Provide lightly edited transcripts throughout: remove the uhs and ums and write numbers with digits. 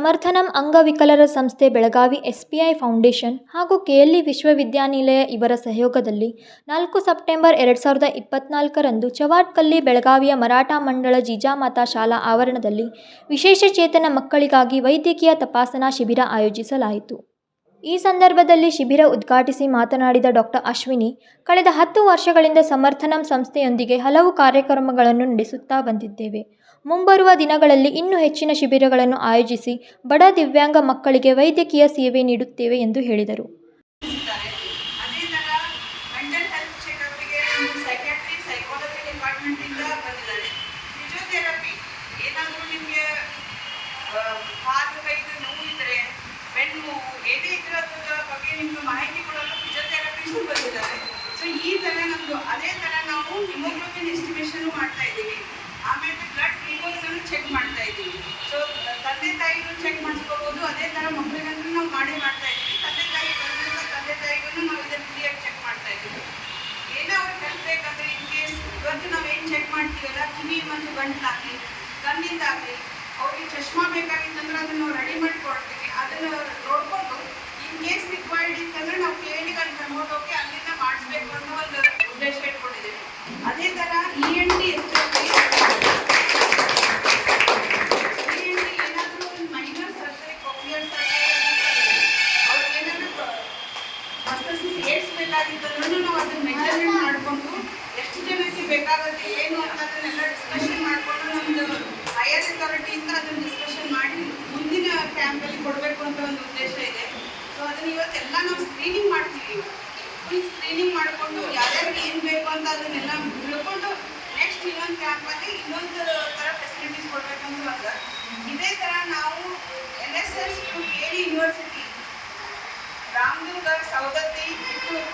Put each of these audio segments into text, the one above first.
ಸಮರ್ಥನಂ ಅಂಗವಿಕಲರ ಸಂಸ್ಥೆ Belagavi, SBI foundation ಹಾಗೂ ಕೆಎಲ್ಇ ವಿಶ್ವವಿದ್ಯಾನಿಲಯ ಇವರ ಸಹಯೋಗದಲ್ಲಿ 4 ಸೆಪ್ಟೆಂಬರ್ 2024ರಂದು ಚವಾಟ್ಕಲ್ಲಿ ಬೆಳಗಾವಿಯ ಮರಾಠ ಮಂಡಳ ಜಿಜಾಮಾತಾ ಶಾಲಾ ಆವರಣದಲ್ಲಿ ವಿಶೇಷಚೇತನ ಮಕ್ಕಳಿಗಾಗಿ ವೈದ್ಯಕೀಯ ತಪಾಸಣಾ ಶಿಬಿರ ಆಯೋಜಿಸಲಾಯಿತು. ಈ ಸಂದರ್ಭದಲ್ಲಿ ಶಿಬಿರ ಉದ್ಘಾಟಿಸಿ ಮಾತನಾಡಿದ ಡಾ. ಅಶ್ವಿನಿ, ಕಳೆದ 10 ವರ್ಷಗಳಿಂದ ಸಮರ್ಥನಂ ಸಂಸ್ಥೆಯೊಂದಿಗೆ ಹಲವು ಕಾರ್ಯಕ್ರಮಗಳನ್ನು ನಡೆಸುತ್ತಾ ಬಂದಿದ್ದೇವೆ. ಮುಂಬರುವ ದಿನಗಳಲ್ಲಿ ಇನ್ನೂ ಹೆಚ್ಚಿನ ಶಿಬಿರಗಳನ್ನು ಆಯೋಜಿಸಿ ಬಡ ದಿವ್ಯಾಂಗ ಮಕ್ಕಳಿಗೆ ವೈದ್ಯಕೀಯ ಸೇವೆ ನೀಡುತ್ತೇವೆ ಎಂದು ಹೇಳಿದರು. ಮಾಹಿತಿ ಕೊಡಲು ಫಿಸಿಯೋಥೆರಪಿಸ್ಟು ಬಂದಿದ್ದಾರೆ. ಸೊ ಈ ಥರ ನಮ್ಮದು ಅದೇ ಥರ ನಾವು ಹಿಮೋಗ್ಲೋಬಿನ್ ಎಸ್ಟಿಮೇಷನ್ ಮಾಡ್ತಾ ಇದ್ದೀವಿ. ಆಮೇಲೆ ಬ್ಲಡ್ ಗ್ಲೂಕೋಸನ್ನು ಚೆಕ್ ಮಾಡ್ತಾ ಇದ್ದೀವಿ. ಸೊ ತಂದೆ ತಾಯಿಗೂ ಚೆಕ್ ಮಾಡಿಸ್ಕೋಬೋದು. ಅದೇ ಥರ ಮಕ್ಕಳಿಗಂತೂ ನಾವು ಮಾಡ್ತಾ ಇದ್ದೀವಿ. ತಂದೆ ತಾಯಿಗೂ ನಾವು ಇದನ್ನು ಫ್ರೀಯಾಗಿ ಚೆಕ್ ಮಾಡ್ತಾ ಇದ್ದೀವಿ. ಏನೋ ಅವ್ರಿಗೆ ಹೆಲ್ಪ್ ಬೇಕಂದ್ರೆ ಇನ್ ಕೇಸ್ ಇವತ್ತು ನಾವೇನು ಚೆಕ್ ಮಾಡ್ತೀವಲ್ಲ, ಕಿವಿ ಮತ್ತು ಗಂಟಲಾಗಲಿ ಕಣ್ಣಿಂದಾಗಲಿ ಅವ್ರಿಗೆ ಚಶ್ಮಾ ಬೇಕಾಗಿತ್ತಂದ್ರೆ ಅದನ್ನು ನಾವು ರೆಡಿ ಮಾಡಿ ಕೊಡ್ತೀವಿ. ಅದನ್ನು ನೋಡಿಕೊಂಡು ಇನ್ ಕೇಸ್ ರಿಕ್ವೈರ್ಡ್ ಇತ್ತಂದ್ರೆ ನಾವು ಕೇಳಿ ಅಲ್ಲಿ ಕರ್ಕೊಂಡು ಹೋಗಿ ಅಲ್ಲಿಂದ ಮಾಡಿಸ್ಬೇಕು ಅನ್ನೋ ಒಂದು ಉದ್ದೇಶ ಇಟ್ಕೊಂಡಿದ್ದೀವಿ. ಅದೇ ಥರ ENT ಏನಾದರೂ ಒಂದು ಮೈನರ್ ಸರ್ಜರಿ, ಕೊಕ್ಲಿಯರ್ ಸರ್ಜರಿ, ಅವ್ರಿಗೆ ಏನಾದರೂ ಪ್ರಾಸ್ಥೆಸಿಸ್ ಏಡ್ಸ್ ಬೇಕಾಗಿತ್ತಂದ್ರೂ ನಾವು ಅದನ್ನ ಮೆಜರ್ಮೆಂಟ್ ಮಾಡಿಕೊಂಡು ಎಷ್ಟು ಜನಕ್ಕೆ ಬೇಕಾಗುತ್ತೆ ಏನು ಅಂತ ಅದನ್ನೆಲ್ಲ ಡಿಸ್ಕಷನ್ ಮಾಡಿಕೊಂಡು ನಮ್ಮದು ಹೈಯರ್ ಅಥಾರಿಟಿಯಿಂದ ಅದನ್ನು ಡಿಸ್ಕಷನ್ ಮಾಡಿ ಮುಂದಿನ ಕ್ಯಾಂಪಲ್ಲಿ ಕೊಡಬೇಕು ಅಂತ ಒಂದು ಉದ್ದೇಶ ಇದೆ. ಸೊ ಅದನ್ನು ಇವತ್ತೆಲ್ಲ ನಾವು ಸ್ಕ್ರೀನಿಂಗ್ ಮಾಡ್ತೀವಿ. ಫುಲ್ ಸ್ಕ್ರೀನಿಂಗ್ ಮಾಡಿಕೊಂಡು ಯಾರ್ಯಾರಿಗೆ ಏನು ಬೇಕು ಅಂತ ಅದನ್ನೆಲ್ಲ ತಿಳ್ಕೊಂಡು ನೆಕ್ಸ್ಟ್ ಇನ್ನೊಂದು ಕ್ಯಾಂಪಲ್ಲಿ ಇನ್ನೊಂದು ಥರ ಫೆಸಿಲಿಟೀಸ್ ಕೊಡಬೇಕಂತ ಬಂದ. ಇದೇ ಥರ ನಾವು NSS KLE university, Ramdurg, Savadatti, Kittur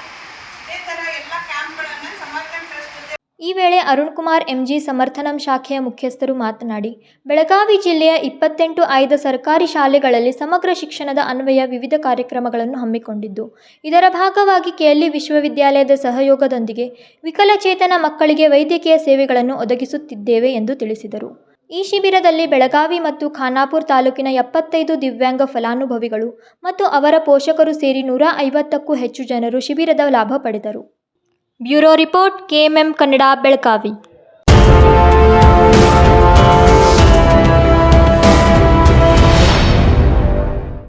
ಇದೇ ಥರ ಎಲ್ಲ ಕ್ಯಾಂಪ್ಗಳನ್ನು ಸಮರ್ಥನ್ ಟ್ರಸ್ಟ್ ಜೊತೆ. ಈ ವೇಳೆ ಅರುಣ್ಕುಮಾರ್ MG ಸಮರ್ಥನಂ ಶಾಖೆಯ ಮುಖ್ಯಸ್ಥರು ಮಾತನಾಡಿ, ಬೆಳಗಾವಿ ಜಿಲ್ಲೆಯ 28 ಆಯ್ದ ಸರ್ಕಾರಿ ಶಾಲೆಗಳಲ್ಲಿ ಸಮಗ್ರ ಶಿಕ್ಷಣದ ಅನ್ವಯ ವಿವಿಧ ಕಾರ್ಯಕ್ರಮಗಳನ್ನು ಹಮ್ಮಿಕೊಂಡಿದ್ದು, ಇದರ ಭಾಗವಾಗಿ ಕೆಎಲ್ಇ ವಿಶ್ವವಿದ್ಯಾಲಯದ ಸಹಯೋಗದೊಂದಿಗೆ ವಿಕಲಚೇತನ ಮಕ್ಕಳಿಗೆ ವೈದ್ಯಕೀಯ ಸೇವೆಗಳನ್ನು ಒದಗಿಸುತ್ತಿದ್ದೇವೆ ಎಂದು ತಿಳಿಸಿದರು. ಈ ಶಿಬಿರದಲ್ಲಿ ಬೆಳಗಾವಿ ಮತ್ತು ಖಾನಾಪುರ ತಾಲೂಕಿನ 75 ದಿವ್ಯಾಂಗ ಫಲಾನುಭವಿಗಳು ಮತ್ತು ಅವರ ಪೋಷಕರು ಸೇರಿ 150ಕ್ಕೂ ಹೆಚ್ಚು ಜನರು ಶಿಬಿರದ ಲಾಭ ಪಡೆದರು. Bureau report, KMM Kannada, Belagavi.